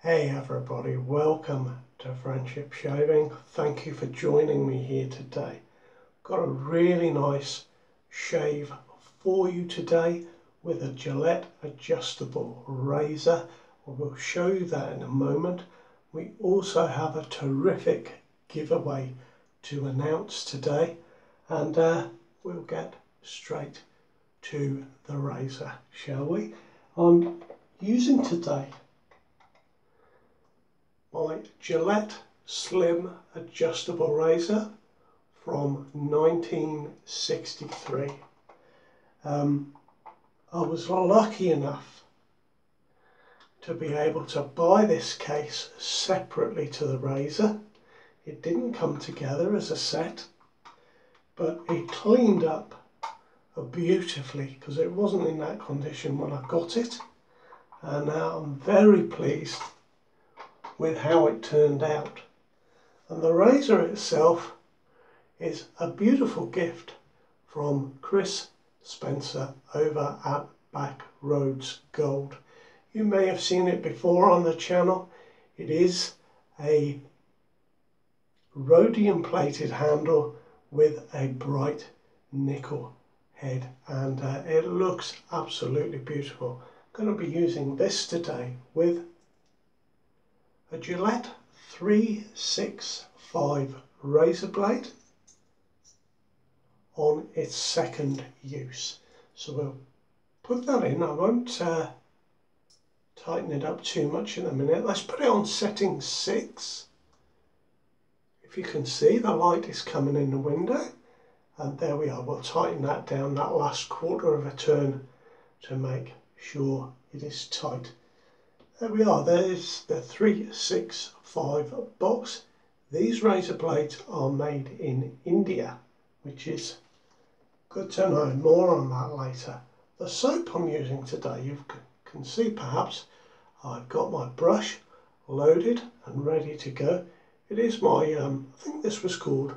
Hey everybody, welcome to Friendship Shaving. Thank you for joining me here today. Got a really nice shave for you today with a Gillette adjustable razor. We'll show you that in a moment. We also have a terrific giveaway to announce today, and we'll get straight to the razor, shall we? I'm using today my Gillette Slim adjustable razor from 1963. I was lucky enough to be able to buy this case separately to the razor. It didn't come together as a set, but it cleaned up beautifully because it wasn't in that condition when I got it, and now I'm very pleased with how it turned out. And the razor itself is a beautiful gift from Chris Spencer over at Back Roads Gold. You may have seen it before on the channel. It is a rhodium plated handle with a bright nickel head, and it looks absolutely beautiful. I'm going to be using this today with a Gillette 365 razor blade on its second use. So we'll put that in. I won't tighten it up too much in a minute. Let's put it on setting 6. If you can see, the light is coming in the window, and there we are. We'll tighten that down, that last quarter of a turn, to make sure it is tight. There we are, there's the 365 box. These razor blades are made in India, which is good to know. More on that later. The soap I'm using today, you can see perhaps, I've got my brush loaded and ready to go. It is my, I think this was called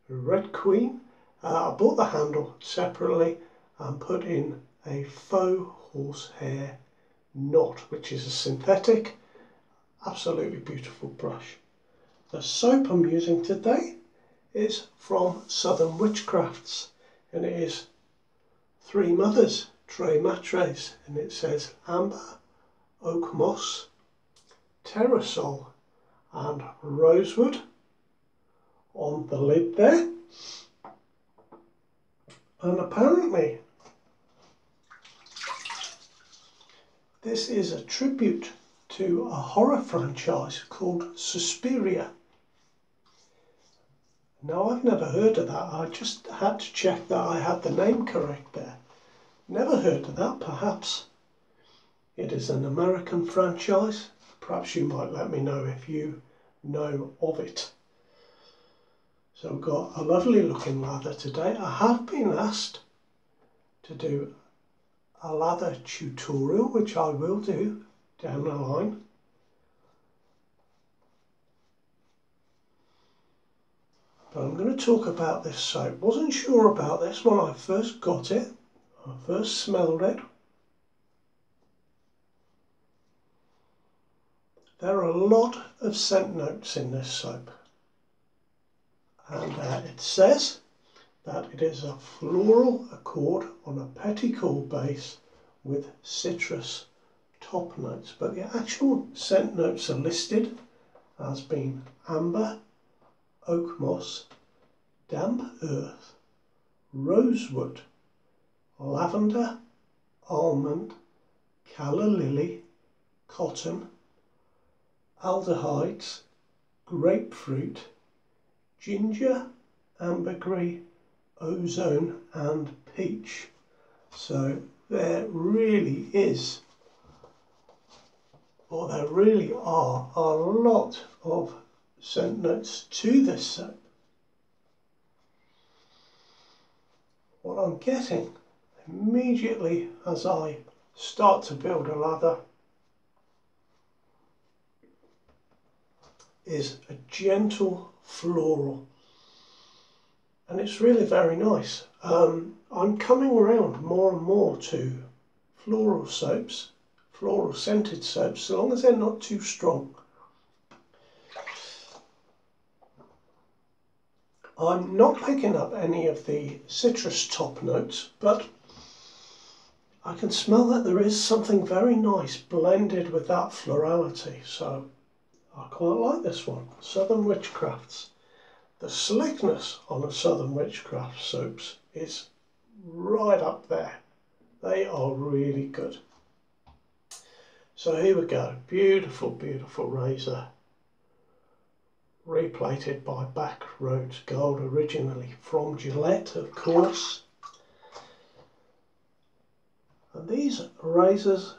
Red Queen. I bought the handle separately and put in a faux horsehair knot, which is a synthetic, absolutely beautiful brush. The soap I'm using today is from Southern Witchcrafts, and it is Tres Matres, Tres Matres, and it says amber, oak moss, terrasol and rosewood on the lid there. And apparently this is a tribute to a horror franchise called Suspiria. Now, I've never heard of that. I just had to check that I had the name correct there. Never heard of that. Perhaps it is an American franchise. Perhaps you might let me know if you know of it. So we've got a lovely looking lather today. I have been asked to do a lather tutorial, which I will do down the line. But I'm going to talk about this soap. Wasn't sure about this when I first got it. I first smelled it. There are a lot of scent notes in this soap. And it says that it is a floral accord on a petrichor base with citrus top notes, but the actual scent notes are listed as being amber, oak moss, damp earth, rosewood, lavender, almond, calla lily, cotton, aldehydes, grapefruit, ginger, ambergris, ozone and peach. So there really is, or there really are, a lot of scent notes to this soap. What I'm getting immediately as I start to build a lather is a gentle floral, and it's really very nice. I'm coming around more and more to floral soaps, floral scented soaps, so long as they're not too strong. I'm not picking up any of the citrus top notes, but I can smell that there is something very nice blended with that florality, so I quite like this one. Southern Witchcrafts. The slickness on a Southern Witchcraft soaps is right up there. They are really good. So here we go. Beautiful, beautiful razor. Replated by Backroads Gold, originally from Gillette, of course. And these razors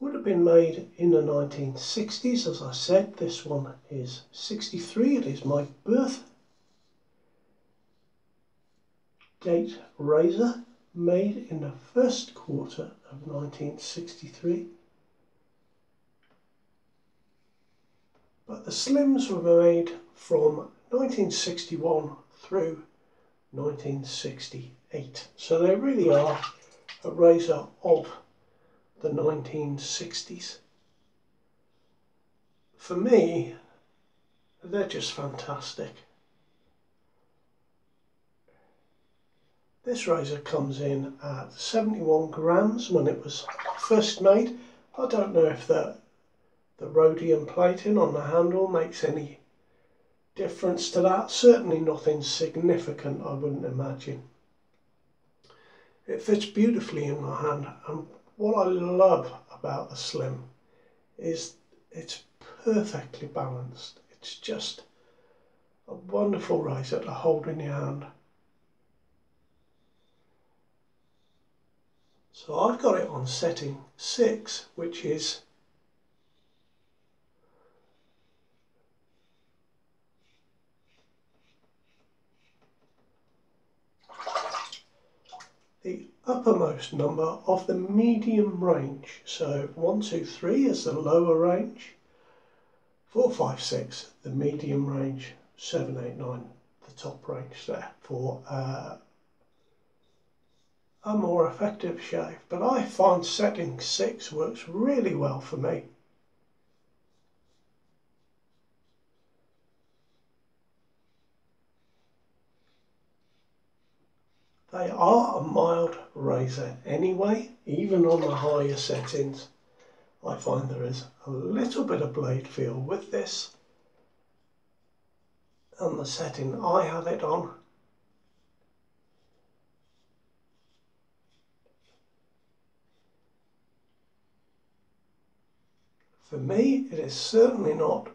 would have been made in the 1960s. As I said, this one is 63. It is my birth date razor, made in the first quarter of 1963. But the Slims were made from 1961 through 1968. So they really are a razor of the 1960s. For me, they're just fantastic. This razor comes in at 71 grams when it was first made. I don't know if the rhodium plating on the handle makes any difference to that. Certainly nothing significant, I wouldn't imagine. It fits beautifully in my hand, and what I love about the Slim is it's perfectly balanced. It's just a wonderful razor to hold in your hand. So I've got it on setting 6, which is the uppermost number of the medium range. So 1, 2, 3 is the lower range, 4, 5, 6 the medium range, 7, 8, 9 the top range there for a more effective shave. But I find setting 6 works really well for me. They are a mild razor anyway, even on the higher settings. I find there is a little bit of blade feel with this, and the setting I have it on. For me, it is certainly not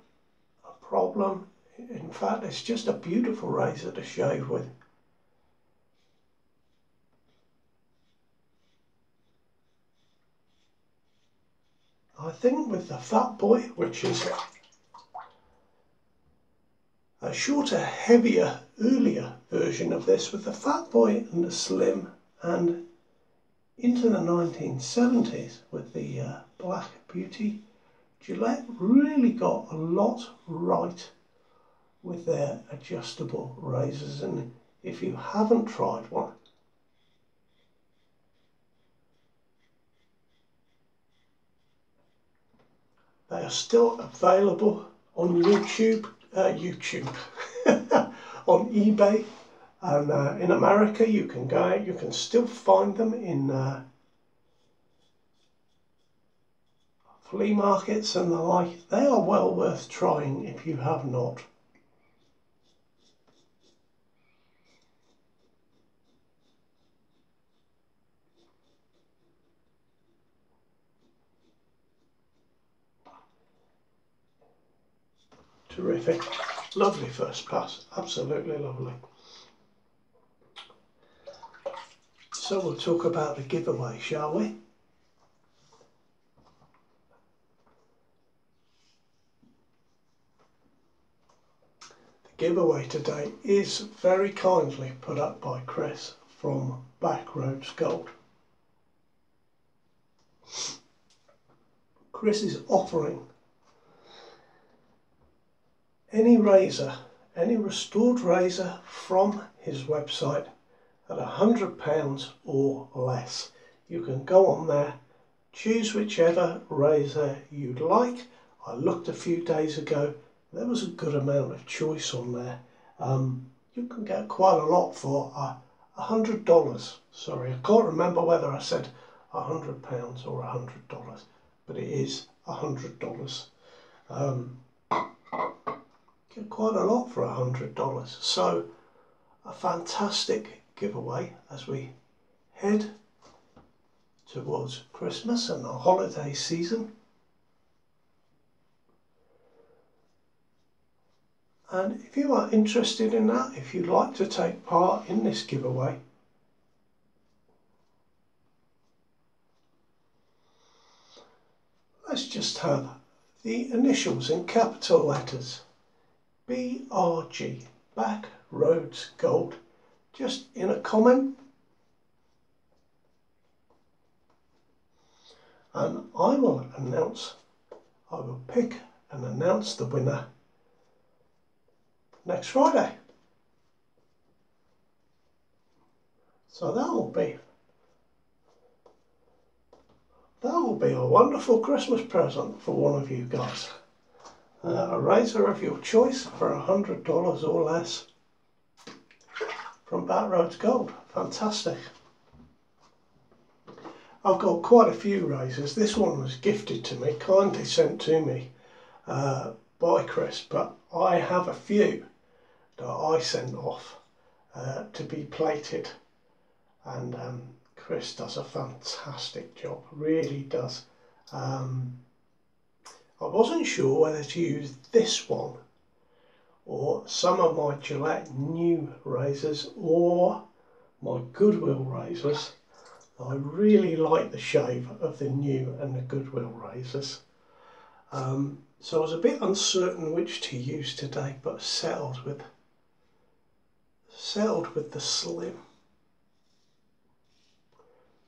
a problem. In fact, it's just a beautiful razor to shave with. I think with the Fat Boy, which is a shorter, heavier, earlier version of this, with the Fat Boy and the Slim, and into the 1970s with the Black Beauty, Gillette really got a lot right with their adjustable razors, and if you haven't tried one, they are still available on YouTube, on eBay, and in America you can go out, you can still find them in flea markets and the like. They are well worth trying if you have not. Terrific. Lovely first pass. Absolutely lovely. So we'll talk about the giveaway, shall we? The giveaway today is very kindly put up by Chris from Backroads Gold. Chris is offering any razor, any restored razor from his website at £100 or less. You can go on there choose whichever razor you'd like. I looked a few days ago, there was a good amount of choice on there. You can get quite a lot for $100. Sorry, I can't remember whether I said £100 or $100, but it is $100. Get quite a lot for $100. So a fantastic giveaway as we head towards Christmas and the holiday season. And if you are interested in that, if you'd like to take part in this giveaway, let's just have the initials in capital letters, BRG, Back Roads Gold, just in a comment. And I will pick and announce the winner next Friday. So that will be a wonderful Christmas present for one of you guys. A razor of your choice for $100 or less from Back Roads Gold. Fantastic. I've got quite a few razors. This one was gifted to me, kindly sent to me by Chris, but I have a few that I sent off to be plated, and Chris does a fantastic job, really does. I wasn't sure whether to use this one or some of my Gillette new razors or my Goodwill razors. I really like the shave of the new and the Goodwill razors. So I was a bit uncertain which to use today, but settled with the Slim.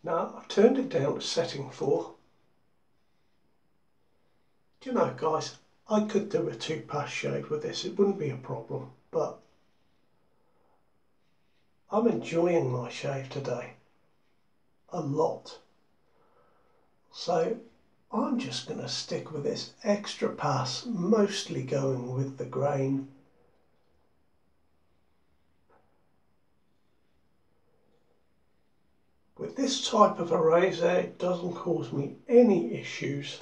Now I've turned it down to setting 4. Do you know, guys, I could do a 2-pass shave with this, it wouldn't be a problem, but I'm enjoying my shave today a lot. So I'm just going to stick with this extra pass, mostly going with the grain. With this type of a razor, it doesn't cause me any issues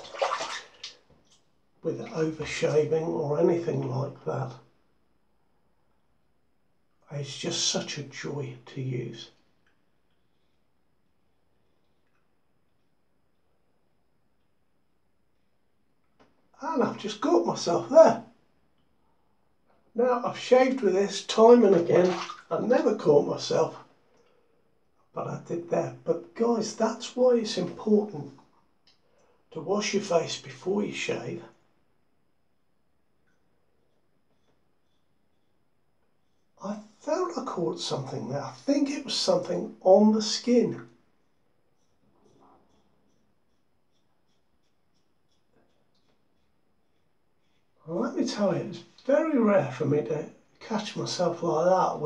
with overshaving or anything like that. It's just such a joy to use. And I've just caught myself there. Now I've shaved with this time and again. I've never caught myself, but I did there. But guys, that's why it's important to wash your face before you shave. I felt I caught something there. I think it was something on the skin. Well, let me tell you, it's very rare for me to catch myself like that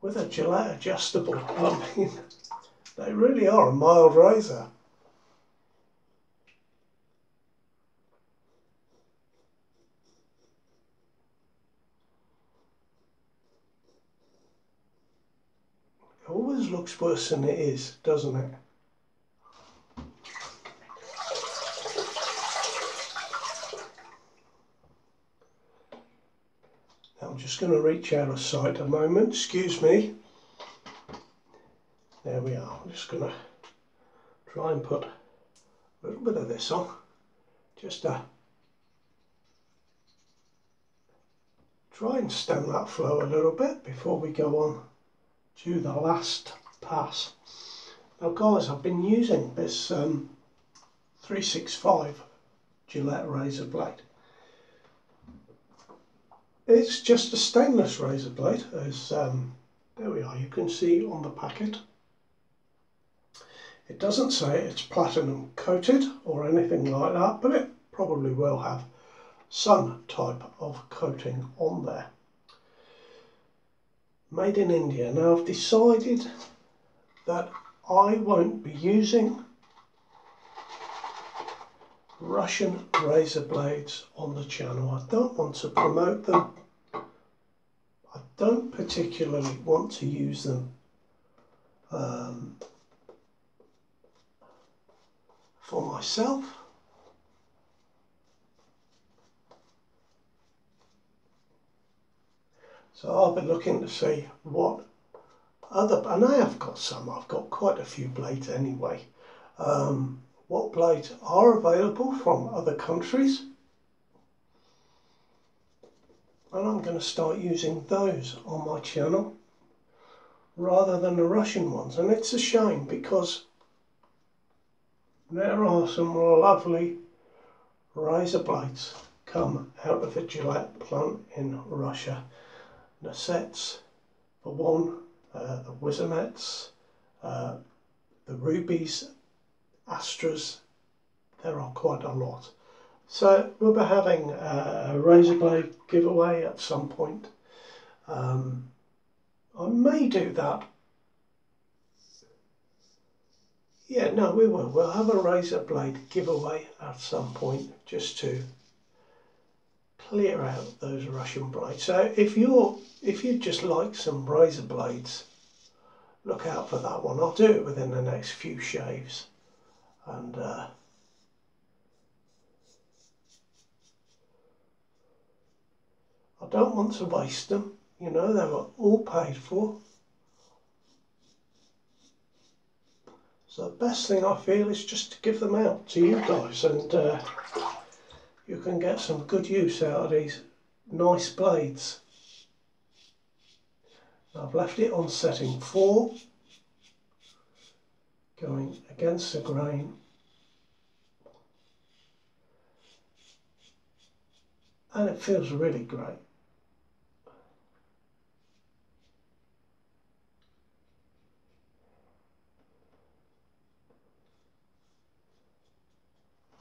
with a Gillette adjustable. I mean, they really are a mild razor. It always looks worse than it is, doesn't it? I'm just going to reach out of sight a moment, excuse me. There we are. I'm just going to try and put a little bit of this on, just to try and stem that flow a little bit before we go on to the last pass. Now guys, I've been using this 365 Gillette razor blade. It's just a stainless razor blade, as there we are, you can see on the packet. It doesn't say it's platinum coated or anything like that, but it probably will have some type of coating on there. Made in India. Now I've decided that I won't be using Russian razor blades on the channel. I don't want to promote them. I don't particularly want to use them for myself. So I'll be looking to see what other, and I have got some, I've got quite a few blades anyway, what blades are available from other countries, and I'm going to start using those on my channel rather than the Russian ones. And it's a shame because there are some lovely razor blades come out of the Gillette plant in Russia. The sets, for one, the Wizamettes, the Rubies, Astras, there are quite a lot. So we'll be having a razor blade giveaway at some point. I may do that. Yeah, no, we will. We'll have a razor blade giveaway at some point just to clear out those Russian blades. So if you just like some razor blades, look out for that one. I'll do it within the next few shaves, and I don't want to waste them. You know, they were all paid for. So the best thing I feel is just to give them out to you guys, and you can get some good use out of these nice blades. I've left it on setting 4, going against the grain, and it feels really great.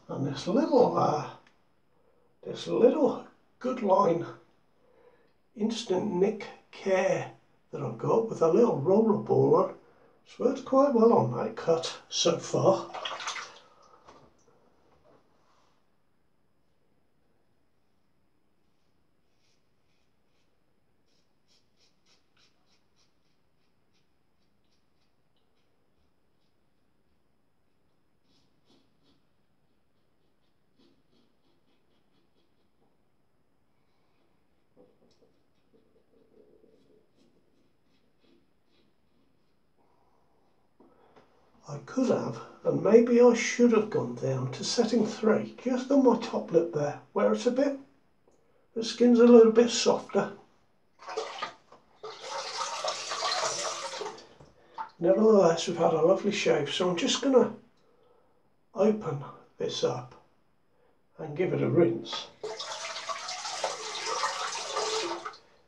And this little good line instant nick care that I've got with a little roller ball on, it's worked quite well on that cut so far. I could have, and maybe I should have gone down to setting 3, just on my top lip there, where it's the skin's a little bit softer. Nevertheless, we've had a lovely shave, so I'm just going to open this up and give it a rinse.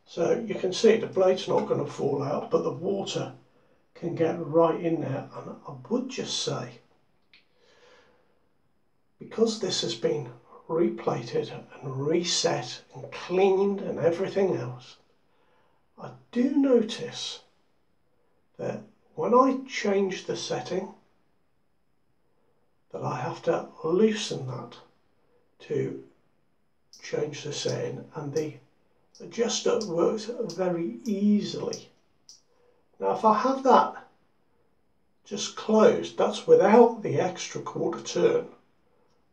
So you can see the blade's not going to fall out, but the water can get right in there. And I would just say, because this has been replated and reset and cleaned and everything else, I do notice that when I change the setting, that I have to loosen that to change the setting, and the adjuster works very easily. Now if I have that just closed, that's without the extra quarter turn,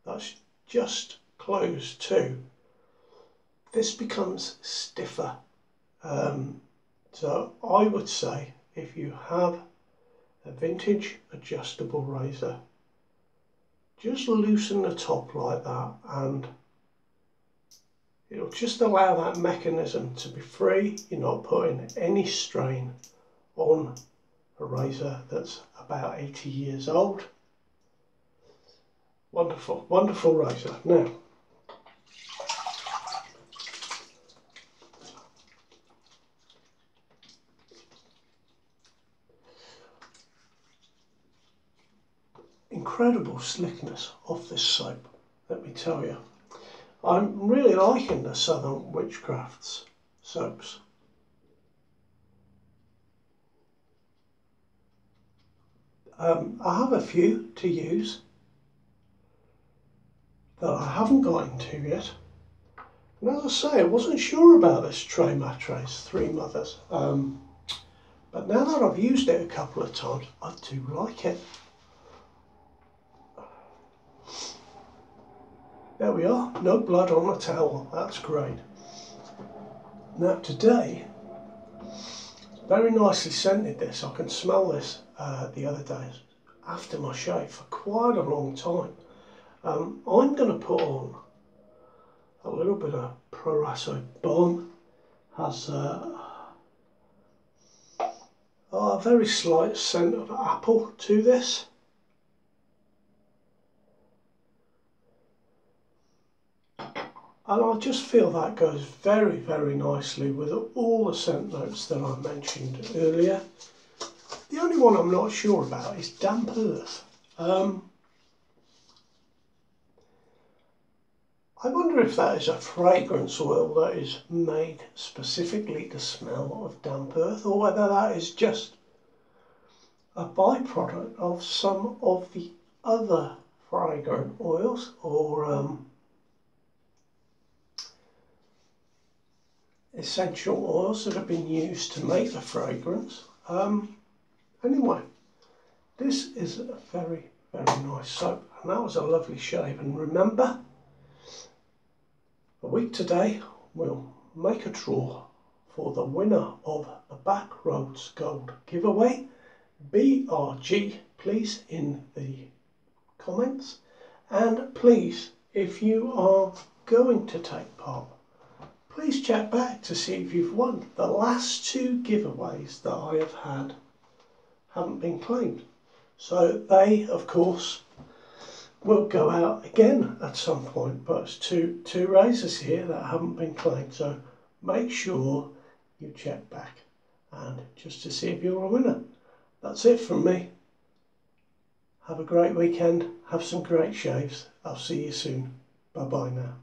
that's just closed too, this becomes stiffer. So I would say, if you have a vintage adjustable razor, just loosen the top like that, and it'll just allow that mechanism to be free. You're not putting any strain on a razor that's about 80 years old. Wonderful, wonderful razor. Now, incredible slickness of this soap, let me tell you. I'm really liking the Southern Witchcrafts soaps. I have a few to use that I haven't got into yet. And as I say, I wasn't sure about this Tres Matres, Three Mothers. But now that I've used it a couple of times, I do like it. There we are, no blood on the towel, that's great. Now today, very nicely scented this. I can smell this the other day after my shave for quite a long time. I'm going to put on a little bit of Proraso Balm. Has a very slight scent of apple to this. And I just feel that goes very, very nicely with all the scent notes that I mentioned earlier. The only one I'm not sure about is damp earth. I wonder if that is a fragrance oil that is made specifically to smell of damp earth, or whether that is just a byproduct of some of the other fragrant oils, or essential oils that have been used to make the fragrance. Anyway, this is a very, very nice soap, and that was a lovely shave. And remember, a week today we'll make a draw for the winner of the Backroads Gold giveaway. BRG, please, in the comments, and please, if you are going to take part, please check back to see if you've won. The last two giveaways that I have had haven't been claimed, so they of course will go out again at some point, but it's two razors here that haven't been claimed, so make sure you check back and just to see if you're a winner. That's it from me. Have a great weekend, have some great shaves. I'll see you soon. Bye bye now.